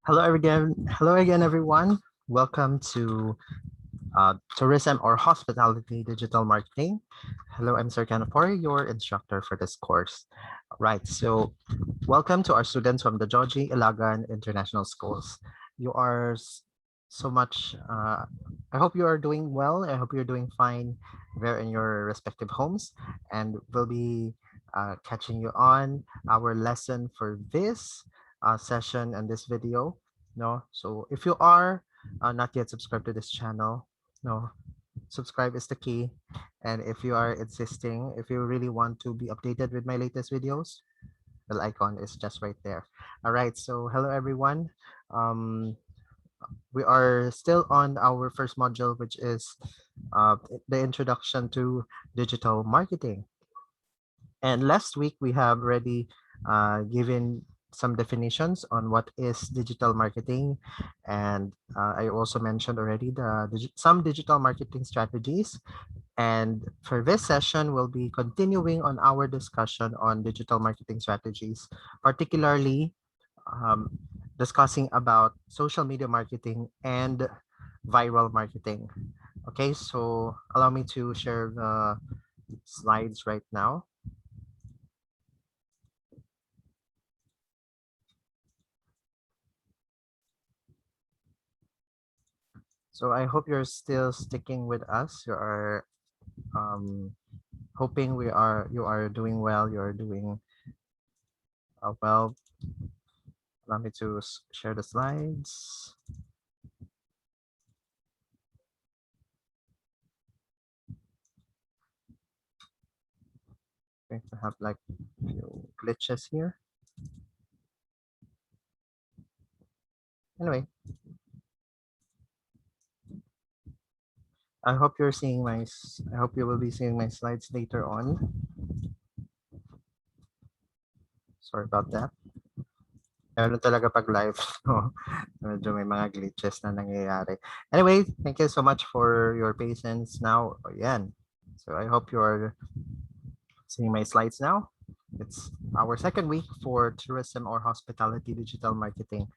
Hello again, everyone. Welcome to Tourism or Hospitality Digital Marketing. Hello, I'm Sir Kanapor, your instructor for this course. Right, so welcome to our students from the Georgie Ilagan International Schools. You are so much, I hope you are doing well. I hope you're doing fine there in your respective homes, and we'll be catching you on our lesson for this session and this video. No, so if you are not yet subscribed to this channel, no, subscribe is the key. And if you are insisting, if you really want to be updated with my latest videos, the icon is just right there. All right, so hello everyone. Um, we are still on our first module, which is the introduction to digital marketing. And last week we have already given some definitions on what is digital marketing, and I also mentioned already some digital marketing strategies. And for this session, we'll be continuing on our discussion on digital marketing strategies, particularly um, discussing about social media marketing and viral marketing. Okay, so allow me to share the slides right now. So I hope you're still sticking with us. You are hoping you are doing well. You are doing well. Allow me to share the slides. Going to have like a few glitches here. Anyway, I hope you're seeing I hope you will be seeing my slides later on. Sorry about that. Ano talaga pag live, no? Medyo may mga glitches na nangyayari. Anyway, thank you so much for your patience now. Ayan. So I hope you are seeing my slides now. It's our second week for tourism or hospitality digital marketing.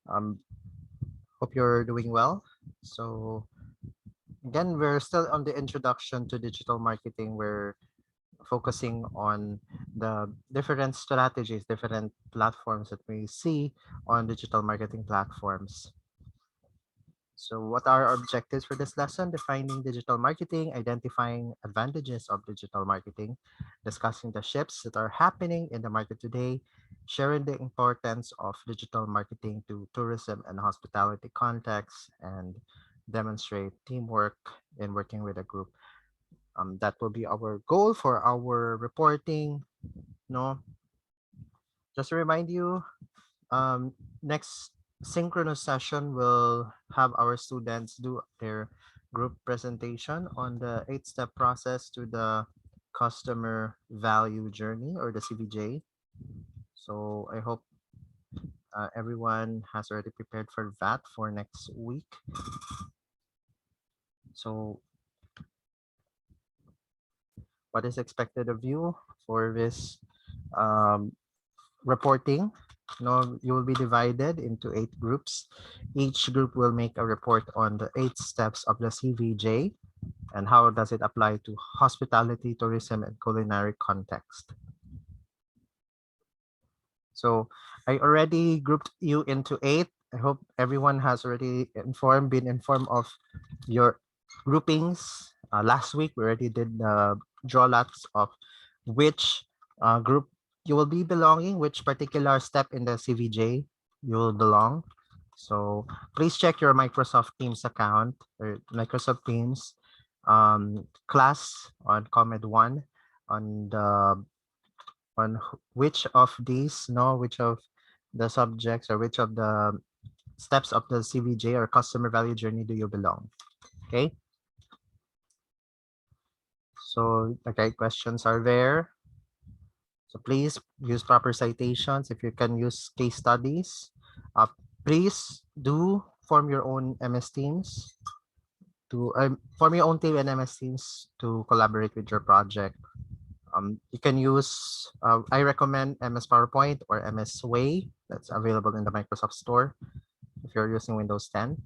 Hope you're doing well. So again, we're still on the introduction to digital marketing. We're focusing on the different strategies, different platforms that we see on digital marketing platforms. So what are our objectives for this lesson? Defining digital marketing, identifying advantages of digital marketing, discussing the shifts that are happening in the market today, sharing the importance of digital marketing to tourism and hospitality contexts, and demonstrate teamwork in working with a group. That will be our goal for our reporting. No, just to remind you, next synchronous session will have our students do their group presentation on the 8-step process to the customer value journey, or the CVJ. So I hope everyone has already prepared for that for next week. So what is expected of you for this reporting? No, you will be divided into 8 groups. Each group will make a report on the 8 steps of the CVJ and how does it apply to hospitality, tourism, and culinary context. So I already grouped you into 8. I hope everyone has already been informed of your groupings. Last week, we already did draw lots of which group you will be belonging, which particular step in the CVJ you will belong. So please check your Microsoft Teams account or Microsoft Teams class on COMED1 on which of these, which of the subjects or which of the steps of the CVJ or customer value journey do you belong? Okay. So the guide questions are there. So please use proper citations. If you can use case studies, please do form your own MS Teams form your own team and MS Teams to collaborate with your project. You can use, I recommend MS PowerPoint or MS Way. That's available in the Microsoft Store. if you're using Windows 10.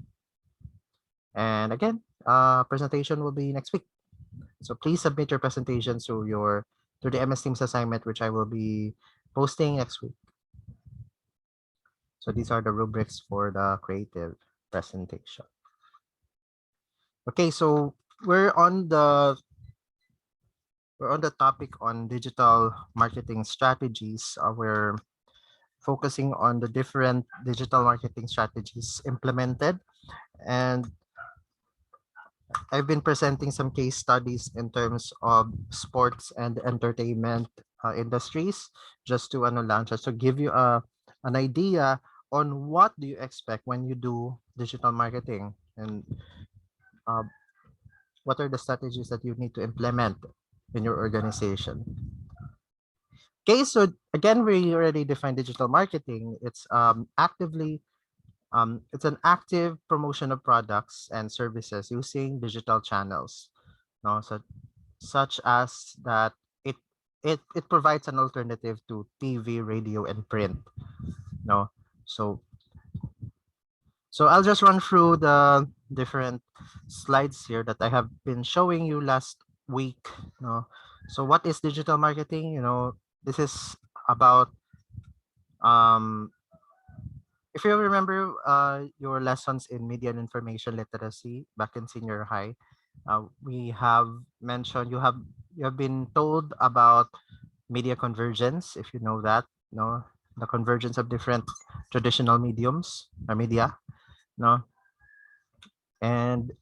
And again, presentation will be next week. So please submit your presentations to the MS Teams assignment, which I will be posting next week. So these are the rubrics for the creative presentation. Okay, so we're on the topic on digital marketing strategies. We're focusing on the different digital marketing strategies implemented, and I've been presenting some case studies in terms of sports and entertainment industries, just to just to give you an idea on what do you expect when you do digital marketing, and uh, what are the strategies that you need to implement in your organization. Okay, so again, we already defined digital marketing. It's an active promotion of products and services using digital channels. No, so such as that it provides an alternative to TV, radio, and print. No, so I'll just run through the different slides here that I have been showing you last week. No, so what is digital marketing? This is about if you remember your lessons in media and information literacy back in senior high, we have mentioned you have been told about media convergence, if you know that, no, the convergence of different traditional mediums or media, no, and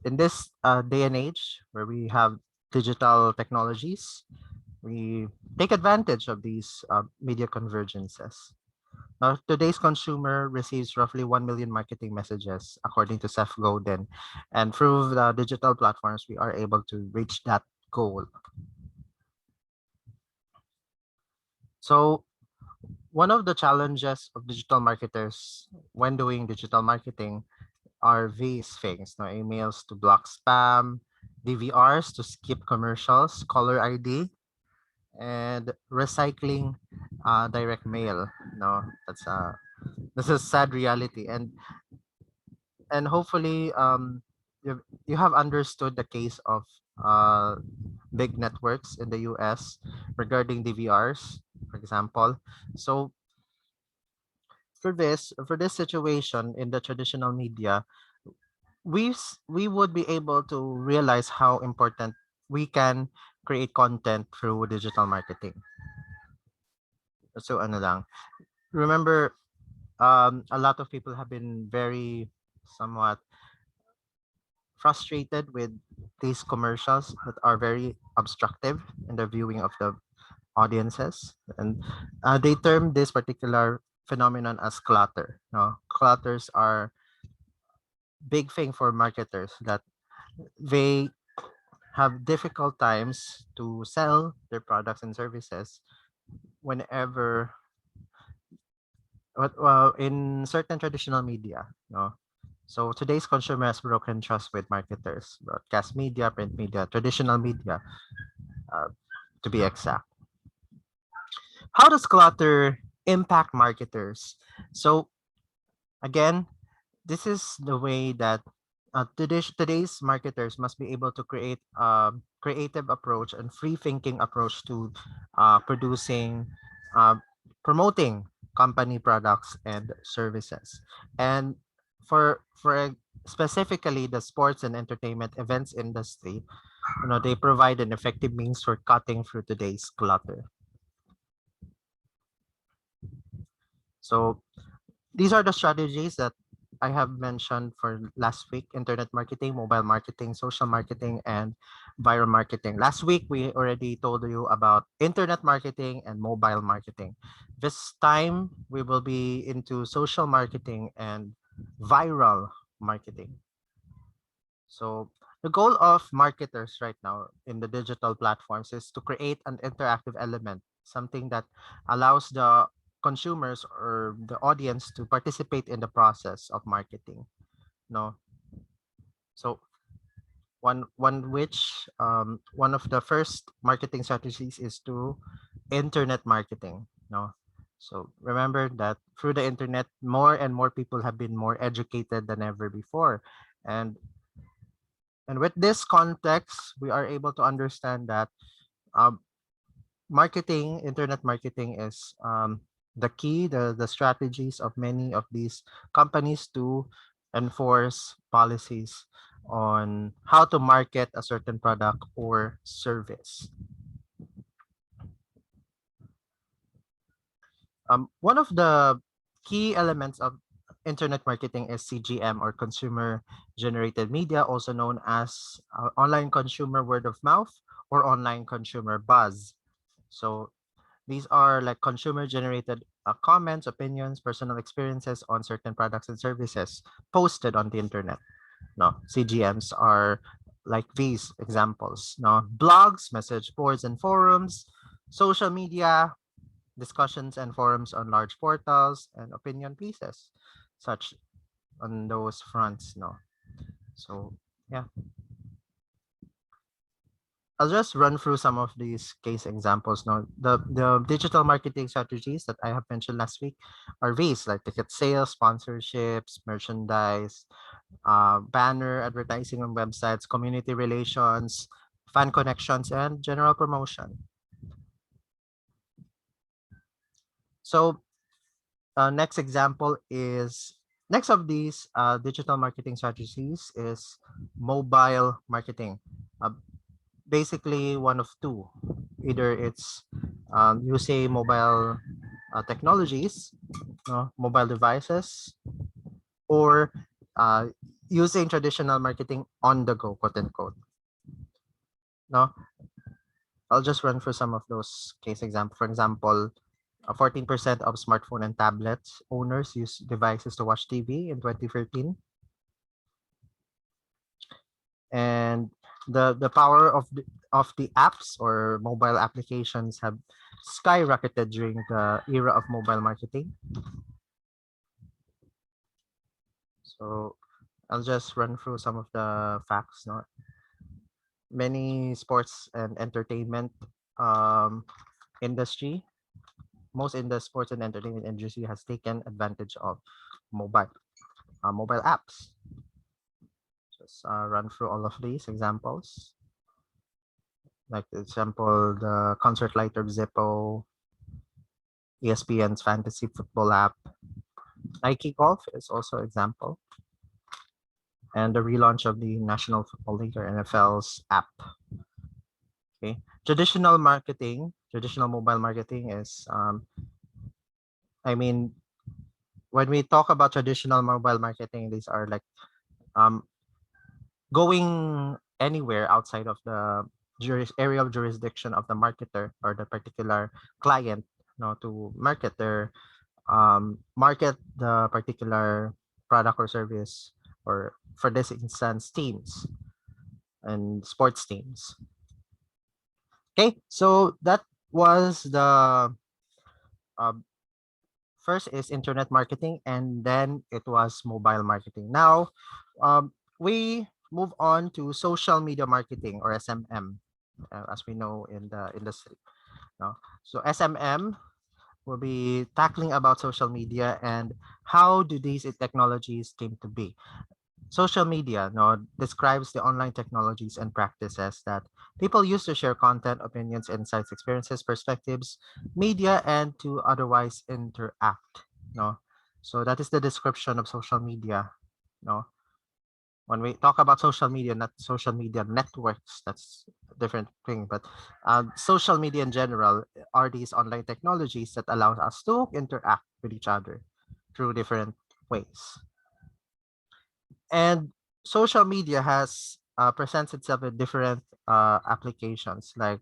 in this day and age where we have digital technologies, we take advantage of these media convergences. Now, today's consumer receives roughly 1 million marketing messages, according to Seth Godin. And through the digital platforms, we are able to reach that goal. So, one of the challenges of digital marketers when doing digital marketing are these things: no, emails to block spam, DVRs to skip commercials, caller ID, and recycling direct mail. No, that's a sad reality, and hopefully you have understood the case of big networks in the US regarding DVRs, for example. So for this situation in the traditional media, we would be able to realize how important we can create content through digital marketing. So ano lang, remember, a lot of people have been very somewhat frustrated with these commercials that are very obstructive in the viewing of the audiences, and they term this particular phenomenon as clutter. No, clutters are big thing for marketers, that they have difficult times to sell their products and services whenever well, in certain traditional media. No, so today's consumer has broken trust with marketers, broadcast media, print media, traditional media, uh, to be exact. How does clutter impact marketers? So again, this is the way that today's marketers must be able to create a creative approach and free thinking approach to producing, uh, promoting company products and services. And specifically the sports and entertainment events industry, they provide an effective means for cutting through today's clutter. So these are the strategies that I have mentioned for last week: internet marketing, mobile marketing, social marketing, and viral marketing. Last week, we already told you about internet marketing and mobile marketing. This time, we will be into social marketing and viral marketing. So the goal of marketers right now in the digital platforms is to create an interactive element, something that allows the consumers or the audience to participate in the process of marketing. No, so one of the first marketing strategies is to internet marketing. No, So remember that through the internet, more and more people have been more educated than ever before. And and with this context, we are able to understand that um, marketing, internet marketing is the key, the strategies of many of these companies to enforce policies on how to market a certain product or service. One of the key elements of internet marketing is CGM, or consumer generated media, also known as online consumer word of mouth or online consumer buzz. So these are like consumer generated comments, opinions, personal experiences on certain products and services posted on the internet. No, CGMs are like these examples. No, blogs, message boards and forums, social media, discussions and forums on large portals, and opinion pieces, such on those fronts. No, so yeah, I'll just run through some of these case examples. Now, the digital marketing strategies that I have mentioned last week are these, like ticket sales, sponsorships, merchandise, banner advertising on websites, community relations, fan connections, and general promotion. So next example is next of these digital marketing strategies is mobile marketing. Basically one of two. Either it's using mobile technologies, mobile devices, or uh, using traditional marketing on the go, quote unquote. No, I'll just run through some of those case examples. For example, 14% of smartphone and tablets owners use devices to watch TV in 2013, and the power of the apps or mobile applications have skyrocketed during the era of mobile marketing. So I'll just run through some of the facts. No? Many sports and entertainment um, industry, most in the sports and entertainment industry has taken advantage of mobile mobile apps. Just run through all of these examples. Like example, the concert lighter Zippo, ESPN's fantasy football app, Nike Golf is also example, and the relaunch of the National Football League or NFL's app. Okay, traditional mobile marketing is, I mean, when we talk about traditional mobile marketing, these are like um, going anywhere outside of the area of jurisdiction of the marketer or the particular client, to market the particular product or service, or for this instance, teams and sports teams. Okay, so that was the uh, first is internet marketing, and then it was mobile marketing. Now, we move on to social media marketing, or SMM, as we know in the industry. No? So SMM will be tackling about social media and how do these technologies came to be. Social media describes the online technologies and practices that people use to share content, opinions, insights, experiences, perspectives, media, and to otherwise interact. No, so that is the description of social media. No, when we talk about social media, not social media networks, that's a different thing. But social media in general are these online technologies that allow us to interact with each other through different ways. And social media has presents itself with different applications, like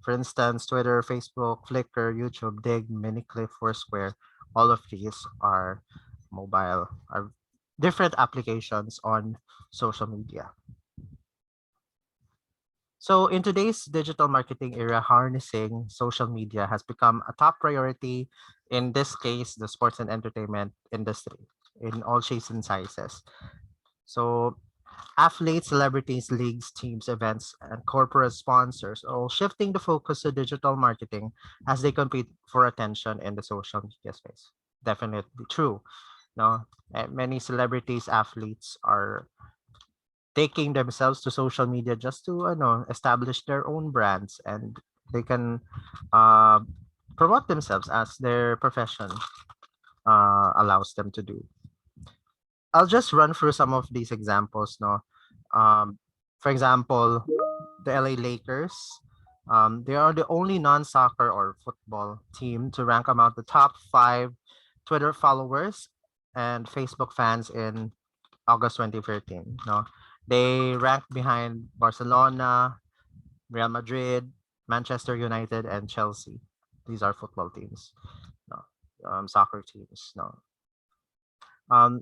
for instance Twitter, Facebook, Flickr, YouTube, Dig, Miniclip, Foursquare. All of these are mobile, are different applications on social media. So in today's digital marketing era, harnessing social media has become a top priority, in this case the sports and entertainment industry, in all shapes and sizes. So Athletes, celebrities, leagues, teams, events, and corporate sponsors all shifting the focus to digital marketing as they compete for attention in the social media space. Definitely true. No, many celebrities, athletes are taking themselves to social media just to establish their own brands, and they can uh, promote themselves as their profession allows them to do. I'll just run through some of these examples. No, for example, the LA Lakers. They are the only non-soccer or football team to rank among the top 5 Twitter followers and Facebook fans in August 2013. No, they rank behind Barcelona, Real Madrid, Manchester United, and Chelsea. These are football teams. No, soccer teams. No, um,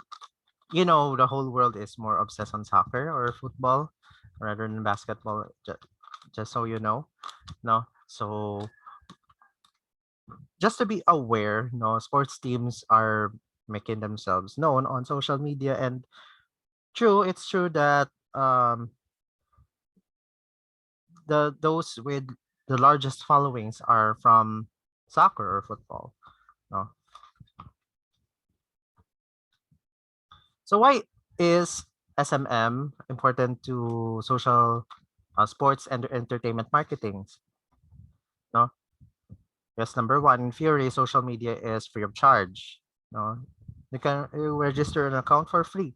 the whole world is more obsessed on soccer or football rather than basketball. Just so you know, no. So just to be aware, no, sports teams are making themselves known on social media, and it's true that those with the largest followings are from soccer or football. No. So why is SMM important to social sports and entertainment marketing? No. Yes, number one, in theory, social media is free of charge. No, you can register an account for free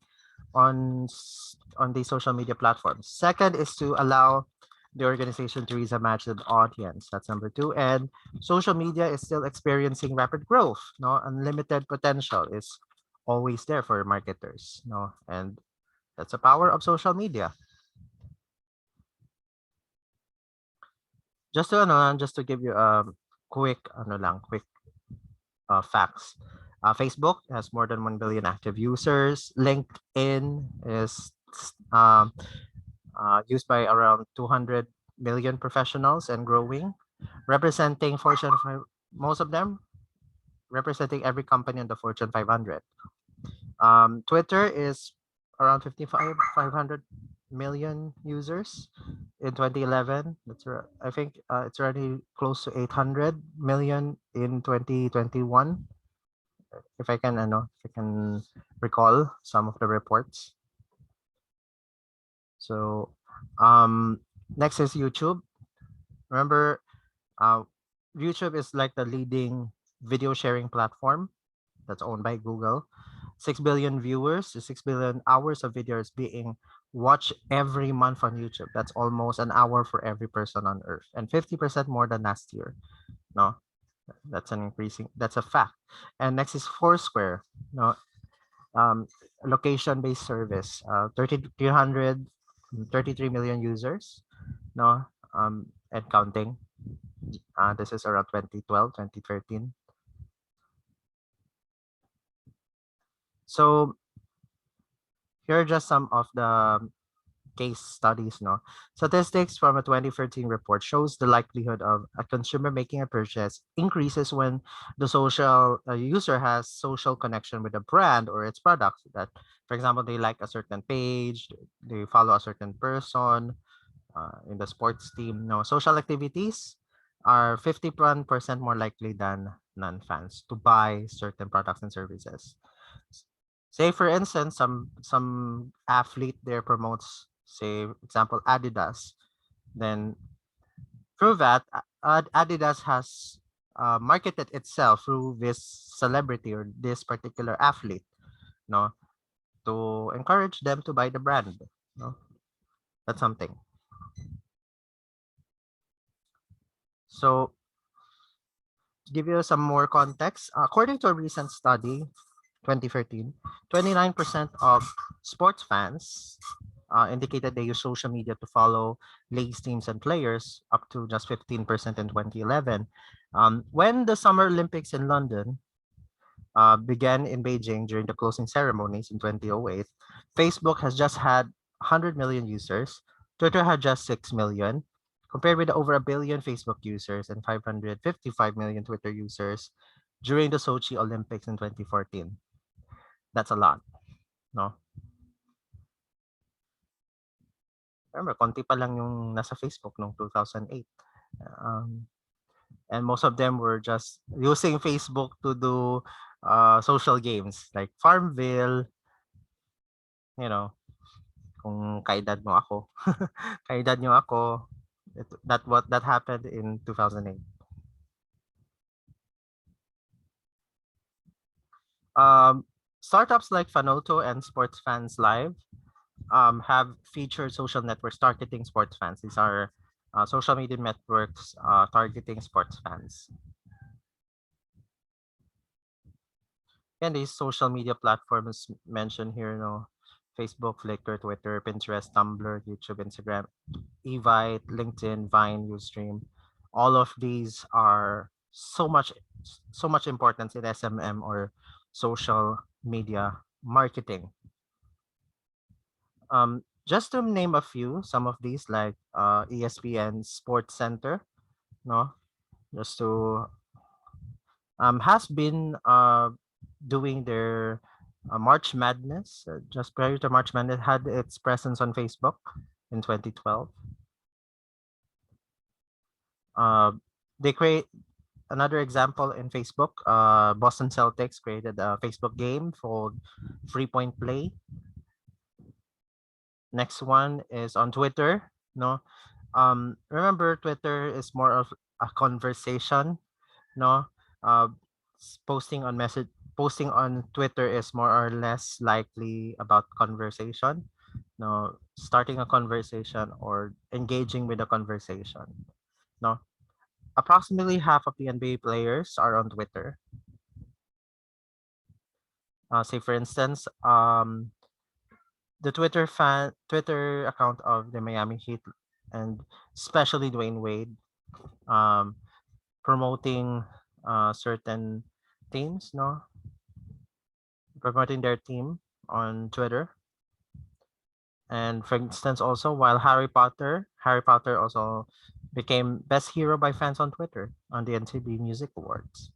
on the social media platforms. Second is to allow the organization to reach a massive audience. That's number two. And social media is still experiencing rapid growth. No, unlimited potential is always there for marketers. No, and that's the power of social media. Just to give you a quick facts. Facebook has more than 1 billion active users. LinkedIn is um, used by around 200 million professionals and growing, representing Fortune 5, most of them representing every company in the Fortune 500. Twitter is around 500 million users in 2011. I think it's already close to 800 million in 2021. If I can recall some of the reports. So, next is YouTube. Remember, uh, YouTube is like the leading video sharing platform that's owned by Google. 6 billion viewers, 6 billion hours of videos being watched every month on YouTube. That's almost an hour for every person on Earth, and 50% more than last year. No, that's a fact. And next is Foursquare. No, location-based service. 33 million users. No, and counting. This is around 2012, 2013. So here are just some of the case studies. No, statistics from a 2013 report shows the likelihood of a consumer making a purchase increases when the social user has social connection with a brand or its products. That, for example, they like a certain page, they follow a certain person in the sports team. No, social activities are 51% more likely than non-fans to buy certain products and services. Say for instance, some athlete there promotes, say example, Adidas. Then through that, Adidas has marketed itself through this celebrity or this particular athlete, no, to encourage them to buy the brand. No, that's something. So to give you some more context, according to a recent study, 2013, 29% of sports fans indicated they use social media to follow leagues, teams, and players, up to just 15% in 2011. When the Summer Olympics in London began in Beijing during the closing ceremonies in 2008, Facebook has just had 100 million users. Twitter had just 6 million, compared with over a billion Facebook users and 555 million Twitter users during the Sochi Olympics in 2014. That's a lot, no? remember, konti pa lang yung nasa Facebook noong 2008. And most of them were just using Facebook to do social games like Farmville, you know, kung kaedad mo ako. Kaedad nyo ako, that happened in 2008. Startups like Fanoto and Sports Fans Live have featured social networks targeting sports fans. These are social media networks targeting sports fans. And these social media platforms mentioned here, Facebook, Flickr, Twitter, Pinterest, Tumblr, YouTube, Instagram, Evite, LinkedIn, Vine, Ustream. All of these are so much importance in SMM or social media marketing. Just to name a few, some of these like ESPN Sports Center, just to has been doing their March Madness just prior to March Madness, had its presence on Facebook in 2012. They create another example in Facebook. Boston Celtics created a Facebook game called Free Point Play. Next one is on Twitter. Remember, Twitter is more of a conversation. No, posting on Twitter is more or less likely about conversation. No, starting a conversation or engaging with a conversation. No, approximately half of the NBA players are on Twitter. Say for instance, the Twitter account of the Miami Heat and especially Dwayne Wade, promoting certain teams, promoting their team on Twitter. And for instance, also while Harry Potter also became best hero by fans on Twitter on the NCB Music Awards.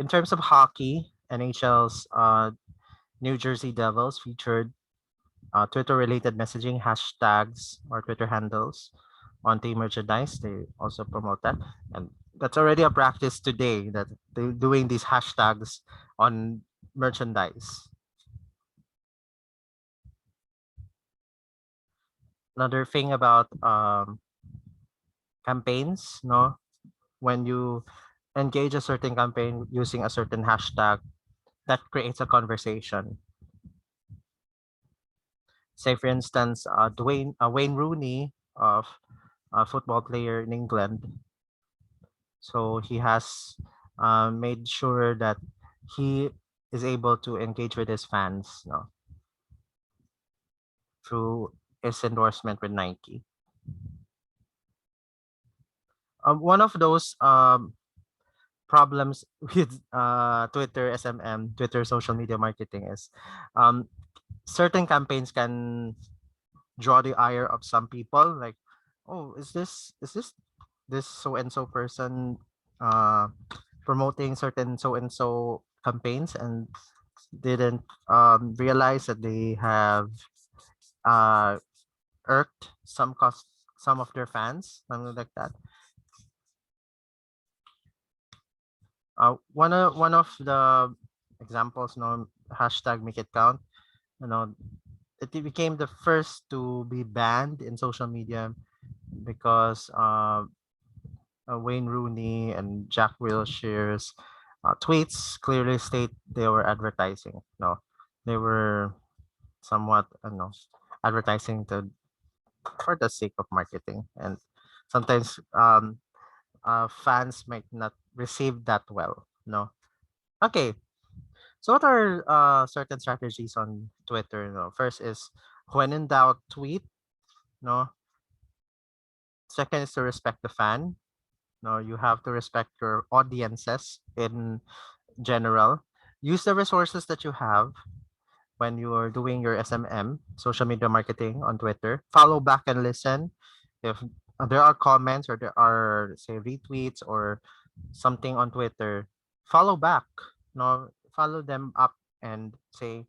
In terms of hockey, NHL's New Jersey Devils featured Twitter-related messaging hashtags or Twitter handles on team merchandise. They also promote that, and that's already a practice today that they're doing these hashtags on merchandise. Another thing about campaigns, when you engage a certain campaign using a certain hashtag, that creates a conversation. Say for instance, Wayne Rooney, of a football player in England. So he has made sure that he is able to engage with his fans, through his endorsement with Nike. One of those problems with Twitter SMM, Twitter social media marketing is certain campaigns can draw the ire of some people. Like, oh, is this so and so person promoting certain so and so campaigns and didn't realize that they have irked some of their fans, something like that. One of the examples, hashtag make it count, it became the first to be banned in social media because Wayne Rooney and Jack Wilshere's tweets clearly state they were advertising. No, they were somewhat, advertising for the sake of marketing, and sometimes fans might not receive that well. No. Okay. So what are certain strategies on Twitter? First is when in doubt, tweet. No. Second is to respect the fan. No, you have to respect your audiences in general. Use the resources that you have when you are doing your SMM, social media marketing on Twitter. Follow back and listen. If there are comments or there are, say, retweets or something on Twitter, follow back. Follow them up and say,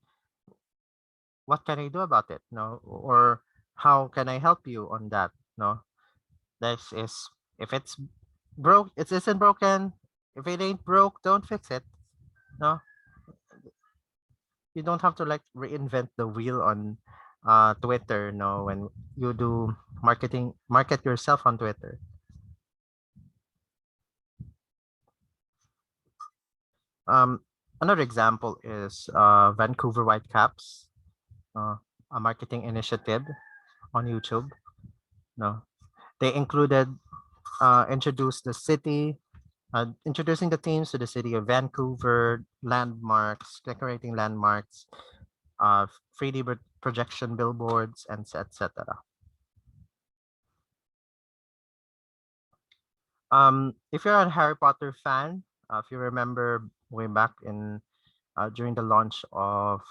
what can I do about it? No, or how can I help you on that? No, this is, if it's broke, it isn't broken. If it ain't broke, don't fix it. No, you don't have to like reinvent the wheel on Twitter. No, when you do market yourself on Twitter. Um, Another example is Vancouver Whitecaps, uh, a marketing initiative on YouTube. No, they included introduced the city, introducing the teams to the city of Vancouver, landmarks, decorating landmarks, 3D projection billboards, and etc. If you're a Harry Potter fan, if you remember way back in during the launch of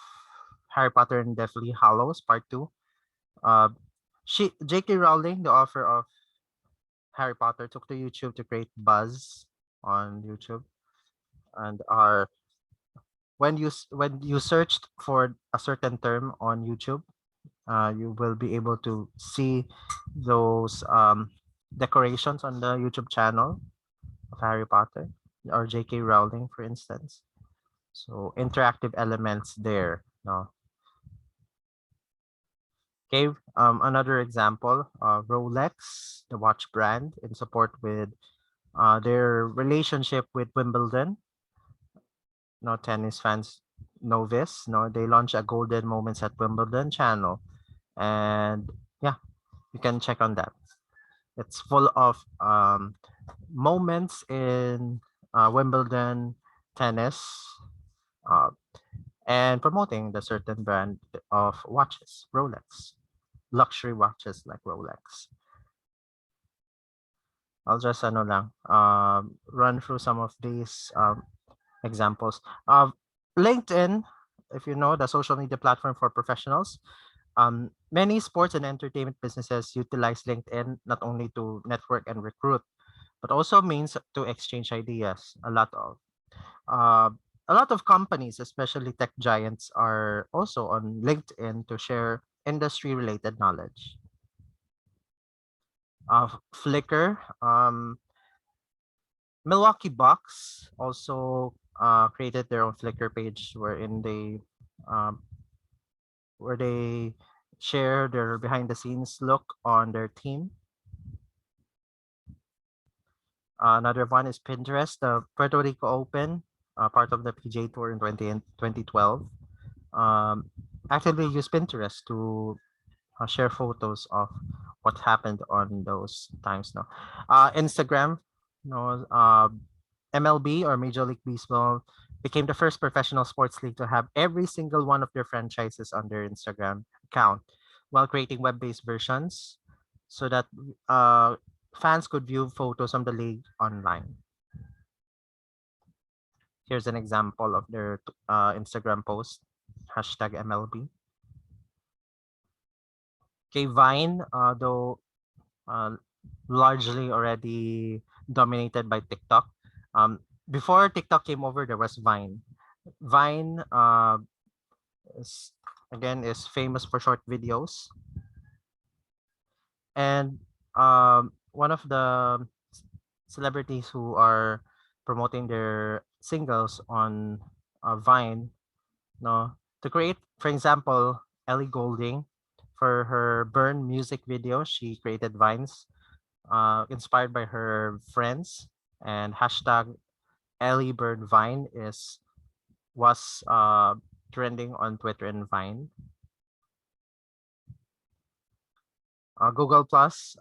Harry Potter and Deathly Hallows Part 2, uh, J.K. Rowling, the author of Harry Potter, took to YouTube to create buzz on YouTube, and when you searched for a certain term on YouTube, you will be able to see those decorations on the YouTube channel of Harry Potter or J.K. Rowling, for instance. So interactive elements there. No. Okay. Another example, Rolex, the watch brand, in support with their relationship with Wimbledon. No, tennis fans know this. No, they launched a Golden Moments at Wimbledon channel, and yeah, you can check on that. It's full of moments in Wimbledon tennis, uh, and promoting the certain brand of watches, Rolex, luxury watches like Rolex. I'll just run through some of these examples. LinkedIn, if you know, the social media platform for professionals. Many sports and entertainment businesses utilize LinkedIn not only to network and recruit, but also means to exchange ideas. Uh, a lot of companies, especially tech giants, are also on LinkedIn to share industry-related knowledge. Flickr, Milwaukee Bucks also created their own Flickr page um, where they share their behind-the-scenes look on their team. Another one is Pinterest, the Puerto Rico Open, part of the PGA Tour in 2012. Actively use Pinterest to share photos of what happened on those times. No, Instagram, no, MLB or Major League Baseball became the first professional sports league to have every single one of their franchises on their Instagram account, while creating web-based versions so that fans could view photos from the league online. Here's an example of their Instagram post, hashtag MLB. Okay, Vine, though largely already dominated by TikTok. Before TikTok came over, there was Vine. Vine is, again, is famous for short videos. And one of the celebrities who are promoting their singles on Vine, no, to create, for example, Ellie Goulding, for her Burn music video, she created Vines inspired by her friends, and hashtag Ellie Bird Vine was trending on Twitter and Vine. Google Plus,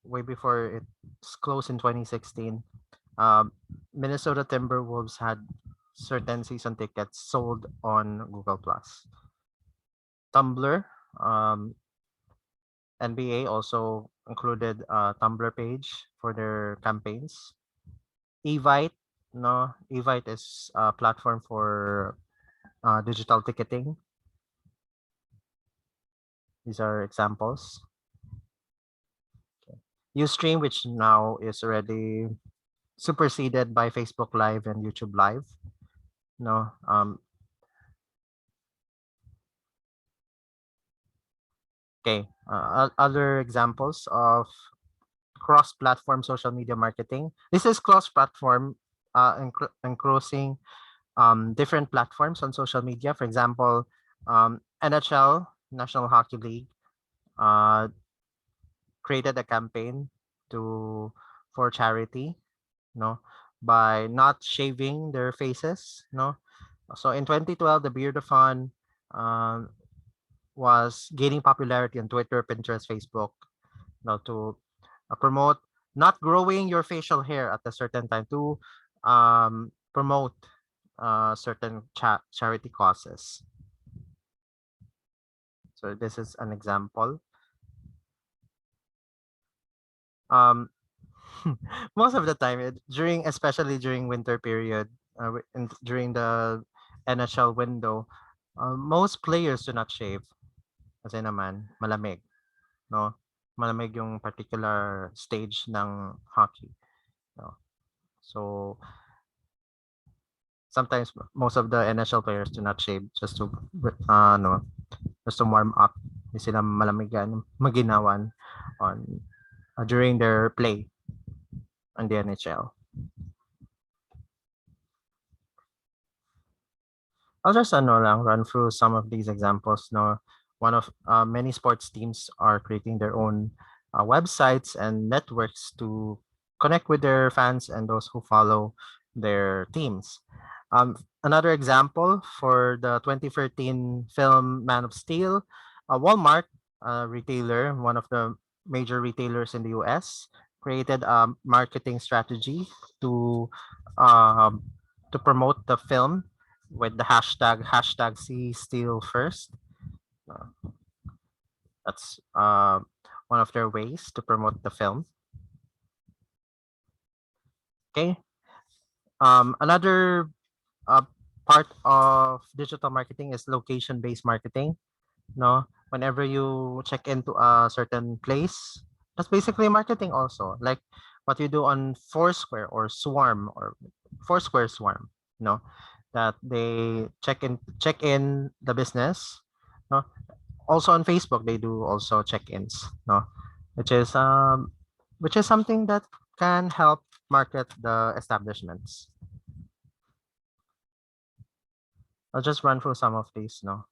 way before it's closed in 2016, Minnesota Timberwolves had certain season tickets sold on Google Plus. Tumblr, NBA also included a Tumblr page for their campaigns. Evite, no, Evite is a platform for digital ticketing. These are examples. Ustream, which now is already superseded by Facebook Live and YouTube Live. No, Okay, other examples of cross-platform social media marketing. This is cross-platform encroaching different platforms on social media. For example, NHL, National Hockey League, uh, created a campaign to for charity, no, by not shaving their faces, no. So in 2012, the Beardathon um, was gaining popularity on Twitter, Pinterest, Facebook, no, to promote not growing your facial hair at a certain time to promote certain charity causes. So this is an example. Um, most of the time, especially during winter period, during the NHL window, most players do not shave. Kasi naman, malamig, no? Malamig yung particular stage ng hockey, no? So sometimes most of the NHL players do not shave just to no, just to warm up. Hindi sila malamigan, maginawan on during their play on the NHL. I'll just run through some of these examples. No, one of many sports teams are creating their own websites and networks to connect with their fans and those who follow their teams. Another example for the 2013 film Man of Steel, Walmart, retailer, one of the major retailers in the US, created a marketing strategy to um, promote the film with the hashtag see steel first. Uh, that's one of their ways to promote the film. Okay. Another part of digital marketing is location-based marketing. No, whenever you check into a certain place, that's basically marketing also. Like what you do on Foursquare or Swarm or Foursquare Swarm. No, that they check in the business. No, also on Facebook they do also check-ins. No, which is something that can help market the establishments. I'll just run through some of these. No,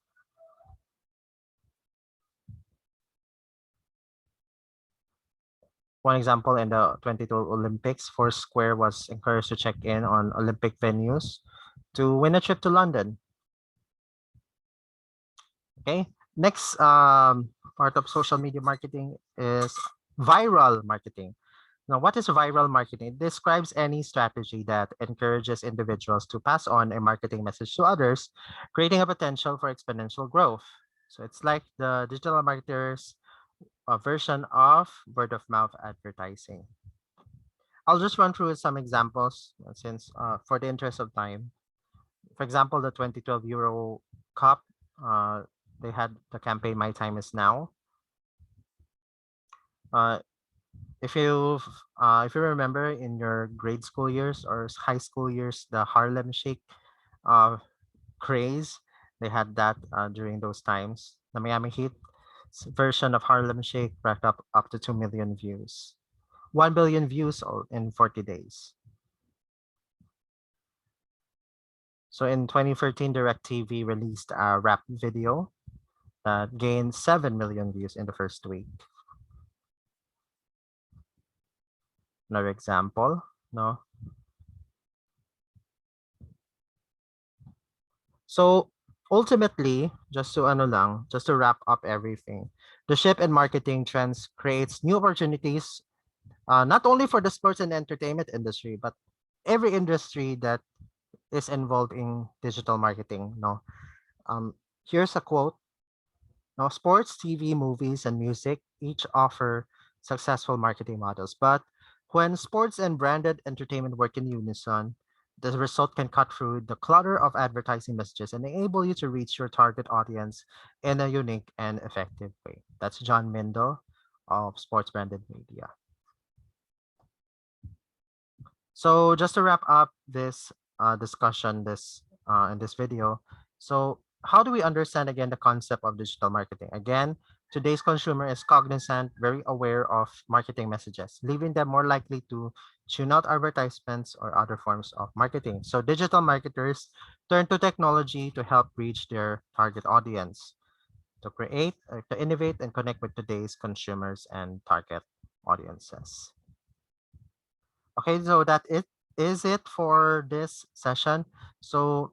one example, in the 2012 Olympics, Foursquare was encouraged to check in on Olympic venues to win a trip to London. Okay. Next part of social media marketing is viral marketing. Now, what is viral marketing? It describes any strategy that encourages individuals to pass on a marketing message to others, creating a potential for exponential growth. So it's like the digital marketers' version of word of mouth advertising. I'll just run through some examples since for the interest of time. For example, the 2012 Euro Cup, they had the campaign "My Time Is Now." Uh, if you remember in your grade school years or high school years, the Harlem Shake craze, they had that during those times. The Miami Heat version of Harlem Shake racked up to 2 million views, 1 billion views in 40 days. So in 2013, DirecTV released a rap video that gained 7 million views in the first week. Another example, no? So ultimately, just to wrap up everything, the shift in marketing trends creates new opportunities, not only for the sports and entertainment industry, but every industry that is involved in digital marketing. No, here's a quote. Now, sports, TV, movies, and music each offer successful marketing models. But when sports and branded entertainment work in unison, the result can cut through the clutter of advertising messages and enable you to reach your target audience in a unique and effective way. That's John Mindel of Sports Branded Media. So just to wrap up this discussion in this video, so how do we understand again the concept of digital marketing? Again, today's consumer is cognizant, very aware of marketing messages, leaving them more likely to tune out advertisements or other forms of marketing. So digital marketers turn to technology to help reach their target audience, to create, to innovate, and connect with today's consumers and target audiences. Okay, so that it is it for this session. So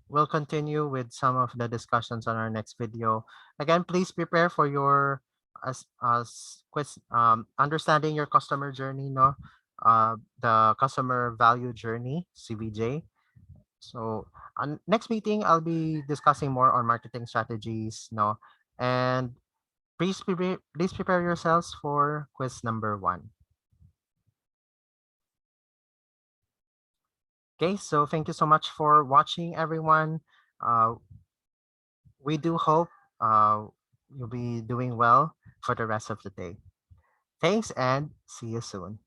we'll continue with some of the discussions on our next video. Again, please prepare for your as quiz, understanding your customer journey, no, the customer value journey (CVJ). So on next meeting, I'll be discussing more on marketing strategies, no, and please prepare yourselves for quiz number 1. Okay, so thank you so much for watching, everyone. Uh, we do hope you'll be doing well for the rest of the day. Thanks and see you soon.